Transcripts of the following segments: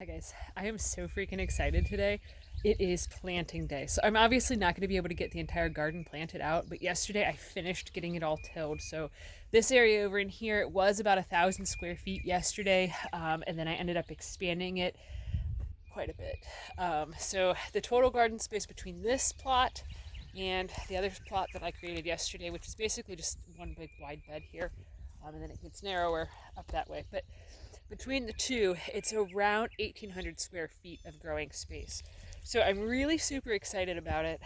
Hi guys, I am so freaking excited today. It is planting day. So I'm obviously not going to be able to get the entire garden planted out, but yesterday I finished getting it all tilled. So this area over in here, it was about 1,000 square feet yesterday, and then I ended up expanding it quite a bit. So the total garden space between this plot and the other plot that I created yesterday, which is basically just one big wide bed here, and then it gets narrower up that way. But between the two, it's around 1,800 square feet of growing space. So I'm really super excited about it.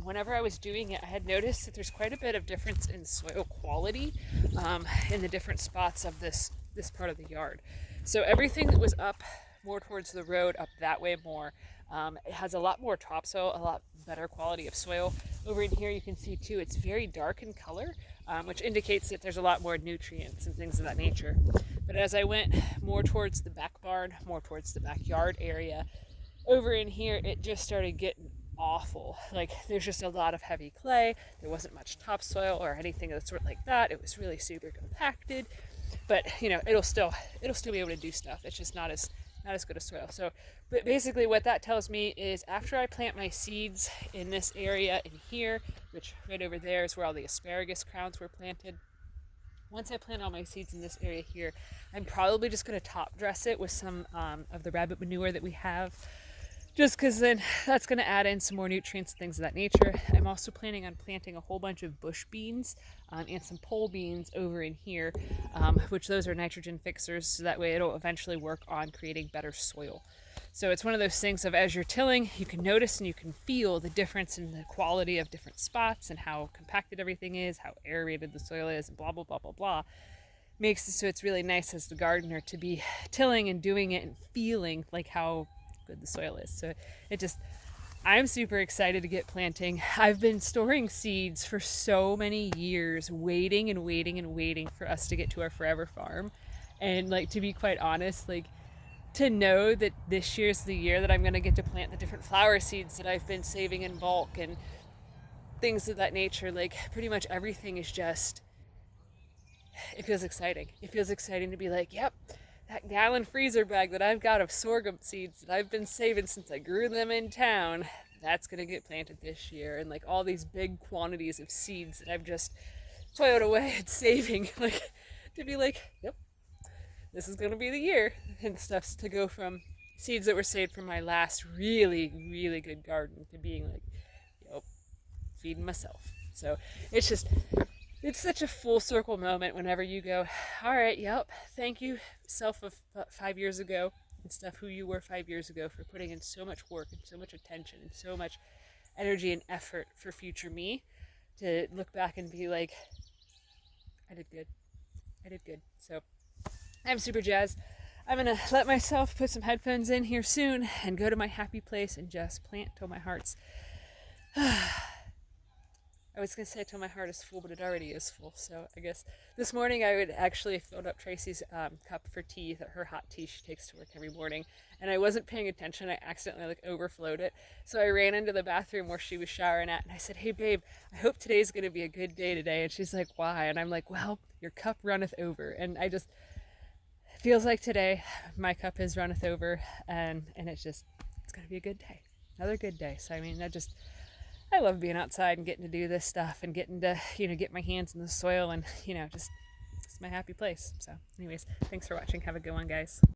Whenever I was doing it, I had noticed that there's quite a bit of difference in soil quality in the different spots of this part of the yard. So everything that was up more towards the road, up that way more, it has a lot more topsoil, a lot better quality of soil. Over in here, you can see too, it's very dark in color, which indicates that there's a lot more nutrients and things of that nature. But as I went more towards the back barn, more towards the backyard area, over in here, it just started getting awful. Like there's just a lot of heavy clay. There wasn't much topsoil or anything of the sort like that. It was really super compacted, but it'll still be able to do stuff. It's just not as good a soil. So, but basically what that tells me is after I plant my seeds in this area in here, which right over there is where all the asparagus crowns were planted, once I plant all my seeds in this area here, I'm probably just going to top dress it with some of the rabbit manure that we have, just because then that's going to add in some more nutrients and things of that nature. I'm also planning on planting a whole bunch of bush beans and some pole beans over in here, which those are nitrogen fixers, so that way it'll eventually work on creating better soil. So it's one of those things of as you're tilling, you can notice and you can feel the difference in the quality of different spots and how compacted everything is, how aerated the soil is, and blah, blah, blah, blah, blah. Makes it so it's really nice as the gardener to be tilling and doing it and feeling like how good the soil is. So I'm super excited to get planting. I've been storing seeds for so many years, waiting and waiting and waiting for us to get to our forever farm. And like, to be quite honest, like, to know that this year's the year that I'm going to get to plant the different flower seeds that I've been saving in bulk and things of that nature, like pretty much everything is just, it feels exciting. It feels exciting to be like, yep, that gallon freezer bag that I've got of sorghum seeds that I've been saving since I grew them in town, that's going to get planted this year. And like all these big quantities of seeds that I've just toiled away and saving, like to be like, yep, this is going to be the year and stuff, to go from seeds that were saved from my last really, really good garden to being like, yep, feeding myself. So it's just, it's such a full circle moment whenever you go, all right, yep, thank you, self of 5 years ago and stuff, who you were 5 years ago, for putting in so much work and so much attention and so much energy and effort for future me, to look back and be like, I did good. I did good. So I'm super jazzed. I'm gonna let myself put some headphones in here soon and go to my happy place and just plant till my heart's I was gonna say till my heart is full, but it already is full. So I guess this morning I would actually filled up Tracy's cup for tea, her hot tea she takes to work every morning, and I wasn't paying attention. I accidentally like overflowed it, so I ran into the bathroom where she was showering at, and I said, "Hey babe, I hope today's gonna be a good day today." And she's like, "Why?" And I'm like, "Well, your cup runneth over," and I just feels like today my cup is runneth over, and it's gonna be a good day, another good day. So I mean, I love being outside and getting to do this stuff and getting to, get my hands in the soil and, just, it's my happy place. So anyways, thanks for watching. Have a good one, guys.